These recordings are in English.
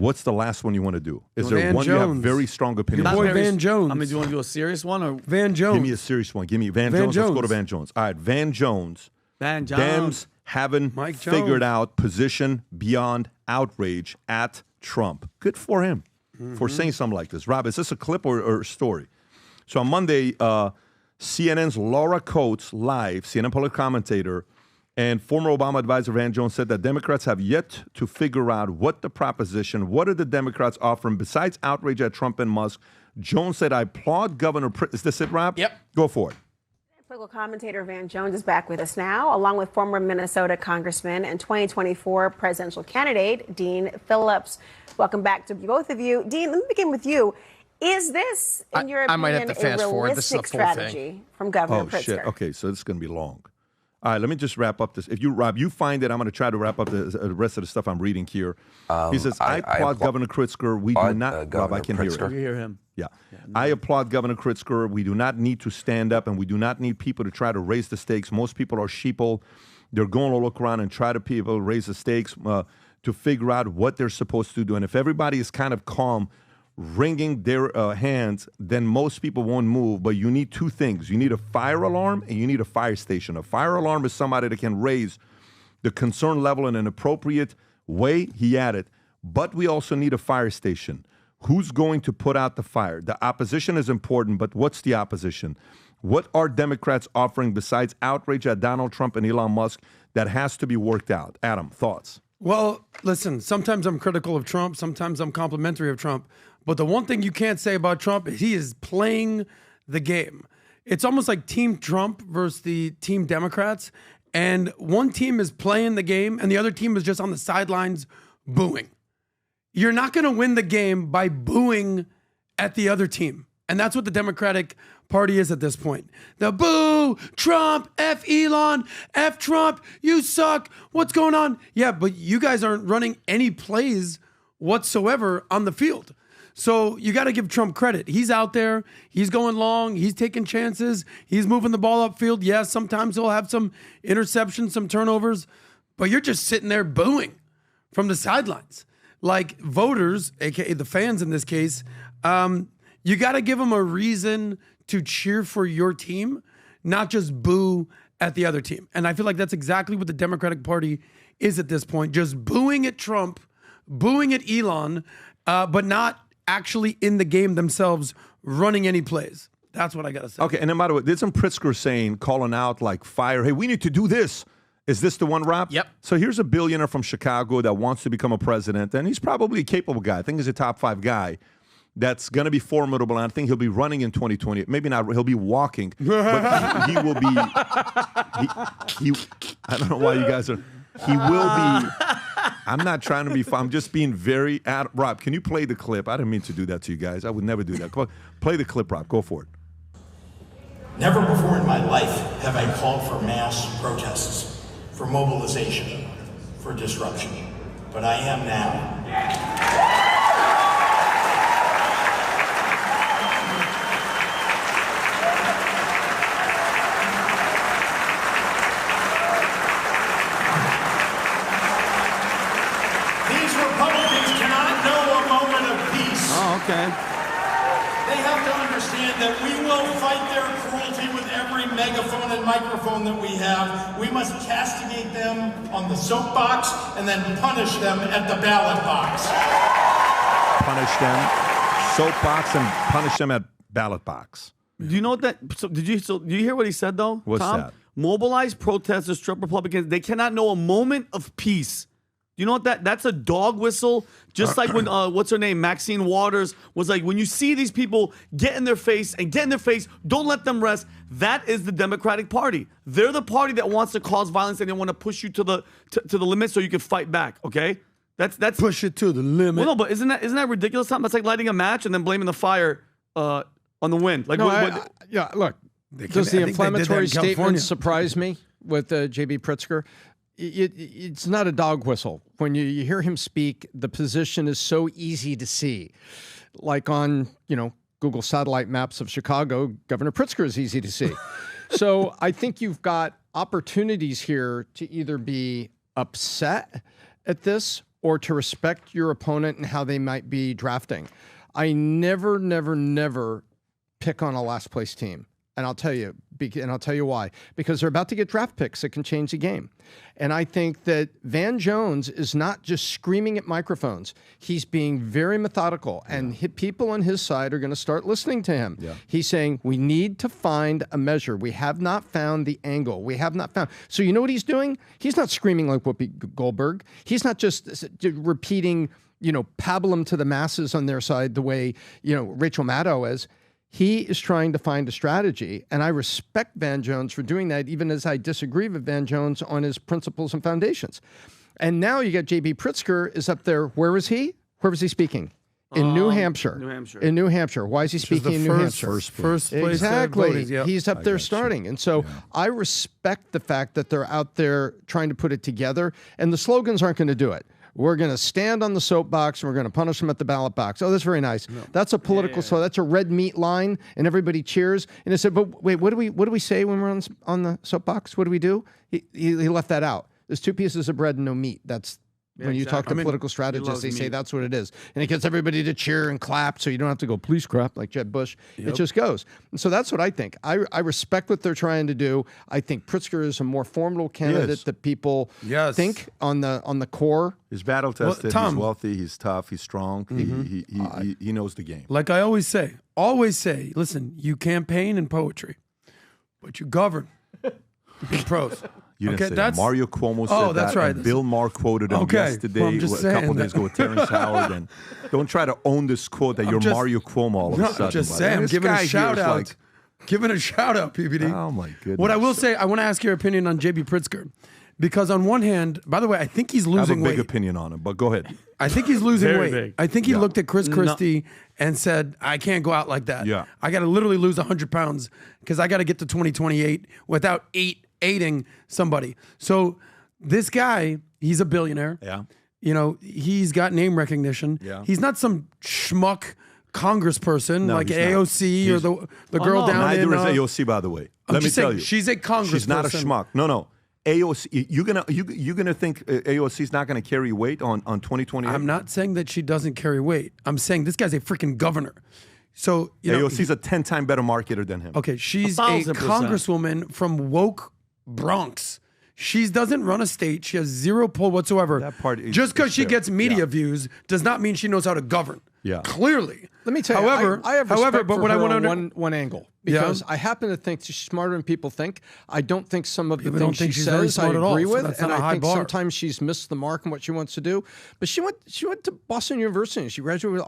what's the last one you want to do? Is there Van one Jones. you have very strong opinion Your on? boy Van Jones. I mean, do you want to do a serious one or Van Jones? Give me a serious one. Give me Van Jones. Let's go to Van Jones. All right, Van Jones. Van Jones? Dems haven't Mike Jones. figured out position beyond outrage at Trump. Good for him for saying something like this. Rob, is this a clip or a story? So on Monday, CNN's Laura Coates, live, CNN political commentator, and former Obama advisor Van Jones said that Democrats have yet to figure out what the what are the Democrats offering besides outrage at Trump and Musk. Jones said, I applaud Governor Is this it, Rob? Yep. Go for it. Political commentator Van Jones is back with us now, along with former Minnesota Congressman and 2024 presidential candidate Dean Phillips. Welcome back to both of you. Dean, let me begin with you. Is this, in your I might have opinion, to fast a forward. This is realistic the full strategy thing. from Governor Oh, Pritzker? shit. Okay, so this is going to be long. All right, let me just wrap up this. If you, Rob, you find it, I'm going to try to wrap up the rest of the stuff I'm reading here. He says, I applaud Governor Pritzker. We do not, Rob, I can hear it. you hear him? Yeah. I applaud Governor Pritzker. We do not need to stand up, and we do not need people to try to raise the stakes. Most people are sheeple. They're going to look around and try to raise the stakes to figure out what they're supposed to do. And if everybody is kind of calm, wringing their hands, then most people won't move. But you need two things. You need a fire alarm and you need a fire station. A fire alarm is somebody that can raise the concern level in an appropriate way. He added, but we also need a fire station. Who's going to put out the fire? The opposition is important, but what's the opposition? What are Democrats offering besides outrage at Donald Trump and Elon Musk that has to be worked out? Adam, thoughts? Well, listen, sometimes I'm critical of Trump. Sometimes I'm complimentary of Trump. But the one thing you can't say about Trump is he is playing the game. It's almost like Team Trump versus the Team Democrats. And one team is playing the game and the other team is just on the sidelines booing. You're not going to win the game by booing at the other team. And that's what the Democratic Party is at this point. The boo, Trump, F Elon, F Trump, you suck, what's going on? Yeah, but you guys aren't running any plays whatsoever on the field. So you got to give Trump credit. He's out there. He's going long. He's taking chances. He's moving the ball upfield. Yes, sometimes he'll have some interceptions, some turnovers, but you're just sitting there booing from the sidelines. Like voters, aka the fans in this case, you got to give them a reason to cheer for your team, not just boo at the other team. And I feel like that's exactly what the Democratic Party is at this point, just booing at Trump, booing at Elon, but not actually in the game themselves running any plays. That's what I got to say. Okay, and then by the way, there's some Pritzker saying, calling out like fire, hey, we need to do this. Is this the one, Rob? Yep. So here's a billionaire from Chicago that wants to become a president, and he's probably a capable guy. I think he's a top 5 guy that's going to be formidable, and I think he'll be running in 2020. Maybe not, he'll be walking, but he will be, I don't know why you guys are, he will be, I'm not trying to be fun. I'm just being very, Rob, can you play the clip? I didn't mean to do that to you guys. I would never do that. Come on, play the clip, Rob. Go for it. Never before in my life have I called for mass protests, for mobilization, for disruption. But I am now. Okay. They have to understand that we will fight their cruelty with every megaphone and microphone that we have. We must castigate them on the soapbox and then punish them at the ballot box. Punish them, soapbox, and punish them at ballot box. Do you know what that? So did you hear what he said though? What's Tom? that? Mobilize protesters, Trump Republicans. They cannot know a moment of peace. You know what that's a dog whistle, just like when what's her name, Maxine Waters was like, when you see these people get in their face, don't let them rest. That is the Democratic Party. They're the party that wants to cause violence and they want to push you to the limit so you can fight back. Okay, that's push it to the limit. Well, no, but isn't that ridiculous? Something that's like lighting a match and then blaming the fire on the wind. Like, no, yeah, look, does the inflammatory statement surprise me with JB Pritzker? It's not a dog whistle. When you hear him speak, the position is so easy to see. Like on, Google satellite maps of Chicago, Governor Pritzker is easy to see. So I think you've got opportunities here to either be upset at this or to respect your opponent and how they might be drafting. I never pick on a last place team. And I'll tell you why. Because they're about to get draft picks that can change the game. And I think that Van Jones is not just screaming at microphones. He's being very methodical. And people on his side are going to start listening to him. Yeah. He's saying, we need to find a measure. We have not found the angle. We have not found. So you know what he's doing? He's not screaming like Whoopi Goldberg. He's not just repeating, pablum to the masses on their side the way, Rachel Maddow is. He is trying to find a strategy, and I respect Van Jones for doing that, even as I disagree with Van Jones on his principles and foundations. And now you got JB Pritzker is up there. Where is he? Where was he speaking? In New Hampshire. New Hampshire. In New Hampshire. Why is he speaking in New Hampshire? First place. Exactly. He's up there starting. And so I respect the fact that they're out there trying to put it together, and the slogans aren't going to do it. We're going to stand on the soapbox and we're going to punish them at the ballot box. Oh, that's very nice. No. That's a political, so that's a red meat line, and everybody cheers. And they said, but wait, what do we say when we're on the soapbox? What do we do? He left that out. There's 2 pieces of bread and no meat. That's when you talk to political strategists, they say that's what it is. And it gets everybody to cheer and clap, so you don't have to go, please crap, like Jeb Bush. It just goes. And so that's what I think. I respect what they're trying to do. I think Pritzker is a more formidable candidate that people think on the core. He's battle tested, he's wealthy, he's tough, he's strong, he knows the game. Like I always say, listen, you campaign in poetry, but you govern in prose. You didn't say that. Mario Cuomo said that's that. right. And Bill Maher quoted him yesterday, a couple days ago with Terrence Howard. And don't try to own this quote that you're Mario Cuomo all of a sudden. I'm just saying, I'm giving a shout out. Giving a shout out, PBD. Oh, my goodness. What I will say, I want to ask your opinion on JB Pritzker. Because on one hand, by the way, I think he's losing weight. I have a big opinion on him, but go ahead. I think he's losing weight. Big. I think he looked at Chris Christie and said, I can't go out like that. Yeah. I got to literally lose 100 pounds because I got to get to 2028 without aiding somebody. So this guy, he's a billionaire. Yeah. He's got name recognition. Yeah. He's not some schmuck congressperson like AOC or the girl down in... Neither is AOC, by the way. Let me tell you. She's a congressperson. She's not a schmuck. No. AOC, you're gonna think AOC's not gonna carry weight on 2028? I'm not saying that she doesn't carry weight. I'm saying this guy's a freaking governor. So AOC's a 10-time better marketer than him. Okay, she's a congresswoman from woke Bronx. She doesn't run a state. She has zero pull whatsoever. That part is, just because she gets media views does not mean she knows how to govern. Yeah, clearly. Let me tell you. I have respect for her on one angle because I happen to think she's smarter than people think. I don't think some of the things she says I agree with, and I think sometimes she's missed the mark in what she wants to do. But she went to Boston University. She graduated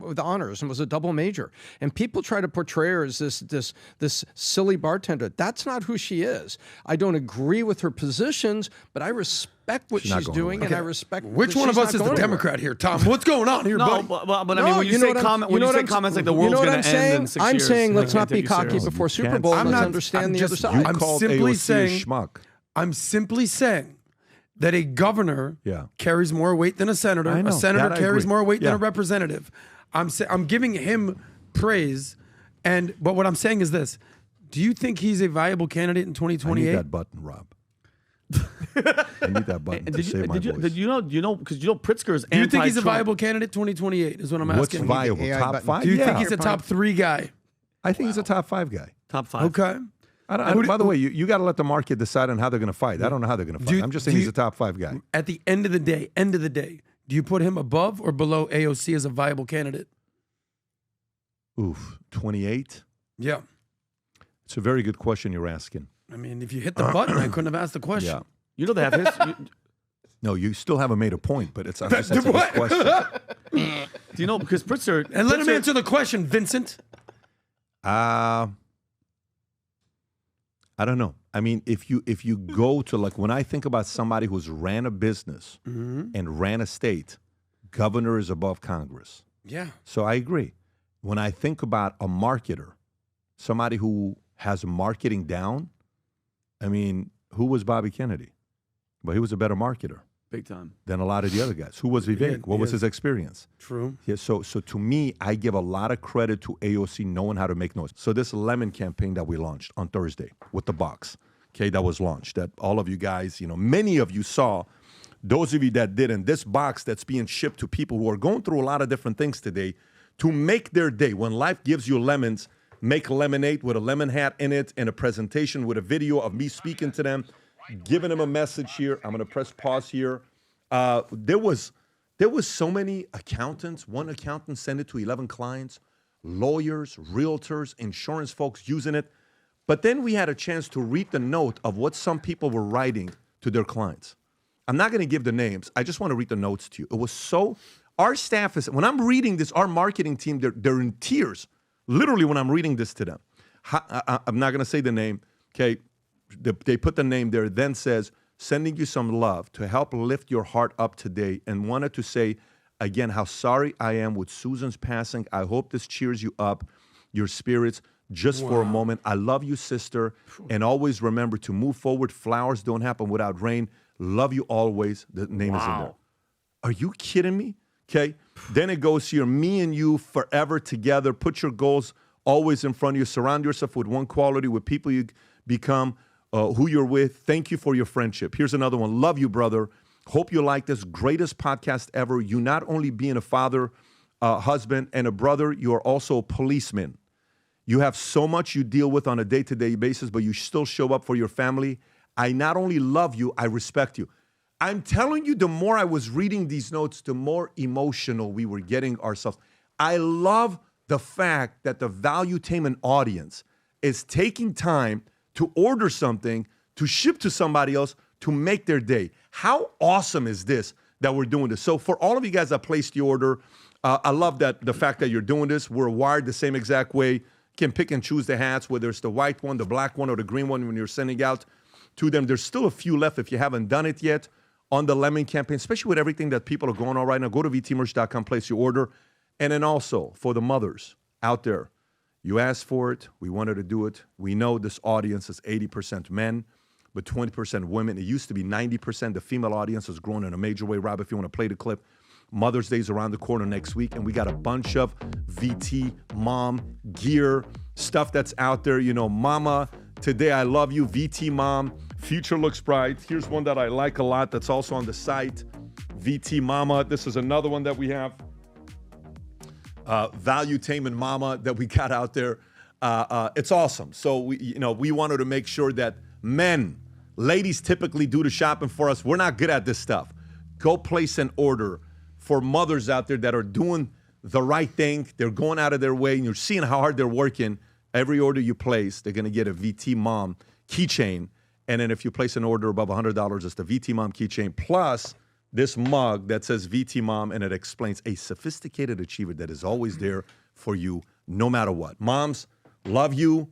with honors and was a double major. And people try to portray her as this silly bartender. That's not who she is. I don't agree with her positions, but I respect what she's doing, and I respect. Which one of us is the Democrat here, Tom? What's going on here, buddy? But I mean, when you say comments like the world's going to end in 6 years, I'm saying let's not be cocky before Super Bowl. Let's understand the other side. I'm simply saying that a governor carries more weight than a senator. A senator carries more weight than a representative. I'm giving him praise, but what I'm saying is this: do you think he's a viable candidate in 2028? I need that button, Rob. I need that button to save my voice. Because Pritzker is anti-Trump. Do you think he's a viable candidate 2028 is what I'm asking. What's viable? Top 5? Do you think he's a top 3 guy? I think he's a top 5 guy. Top 5. Okay. By the way, you got to let the market decide on how they're going to fight. I don't know how they're going to fight. I'm just saying he's a top 5 guy. At the end of the day, do you put him above or below AOC as a viable candidate? 28? Yeah. It's a very good question you're asking. I mean, if you hit the button, I couldn't have asked the question. Yeah. They have his... No, you still haven't made a point, but it's a good question. Do you know, because Pritzker... And let him answer the question, Vincent. I don't know. I mean, if you go to, like, when I think about somebody who's ran a business and ran a state, governor is above Congress. Yeah. So I agree. When I think about a marketer, somebody who has marketing down, I mean, who was Bobby Kennedy? Well, he was a better marketer. Big time. Than a lot of the other guys. Who was Vivek? What was his experience? True. Yeah, so to me, I give a lot of credit to AOC knowing how to make noise. So this lemon campaign that we launched on Thursday with the box, okay, that was launched, that all of you guys, many of you saw those of you that didn't, this box that's being shipped to people who are going through a lot of different things today to make their day. When life gives you lemons, make lemonade with a lemon hat in it and a presentation with a video of me speaking to them, giving them a message here. I'm going to press pause here. There was so many accountants. One accountant sent it to 11 clients, lawyers, realtors, insurance folks using it. But then we had a chance to read the note of what some people were writing to their clients. I'm not going to give the names. I just want to read the notes to you. It was so, our staff is, when I'm reading this, our marketing team, they're in tears, literally when I'm reading this to them. I'm not going to say the name, okay? They put the name there, then says, sending you some love to help lift your heart up today, and wanted to say again how sorry I am with Susan's passing. I hope this cheers you up, your spirits, just for a moment. I love you, sister, and always remember to move forward. Flowers don't happen without rain. Love you always. The name is in there. Are you kidding me? Okay. Then it goes here, me and you forever together. Put your goals always in front of you. Surround yourself with one quality, with people you become, who you're with. Thank you for your friendship. Here's another one. Love you, brother. Hope you like this. Greatest podcast ever. You not only being a father, husband, and a brother, you are also a policeman. You have so much you deal with on a day-to-day basis, but you still show up for your family. I not only love you, I respect you. I'm telling you, the more I was reading these notes, the more emotional we were getting ourselves. I love the fact that the Valuetainment audience is taking time to order something, to ship to somebody else, to make their day. How awesome is this that we're doing this? So for all of you guys that placed the order, I love that the fact that you're doing this. We're wired the same exact way. Can pick and choose the hats, whether it's the white one, the black one, or the green one when you're sending out to them. There's still a few left if you haven't done it yet on the lemon campaign, especially with everything that people are going on right now. Go to vtmerch.com, place your order. And then also for the mothers out there, you asked for it. We wanted to do it. We know this audience is 80% men, but 20% women. It used to be 90%. The female audience has grown in a major way. Rob, if you want to play the clip. Mother's Day is around the corner next week, and we got a bunch of VT mom gear, stuff that's out there. You know, mama, today I love you, VT mom, future looks bright. Here's one that I like a lot that's also on the site, VT mama. This is another one that we have, Valuetainment mama that we got out there. It's awesome. So we wanted to make sure that ladies typically do the shopping for us. We're not good at this stuff. Go place an order for mothers out there that are doing the right thing. They're going out of their way, and you're seeing how hard they're working. Every order you place, they're going to get a VT Mom keychain. And then if you place an order above $100, it's the VT Mom keychain, plus this mug that says VT Mom, and it explains a sophisticated achiever that is always there for you no matter what. Moms, love you.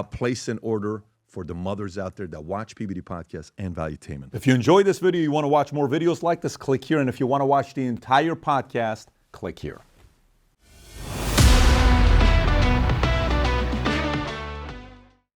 Place an order for the mothers out there that watch PBD Podcast and Valuetainment. If you enjoyed this video, you want to watch more videos like this, click here. And if you want to watch the entire podcast, click here.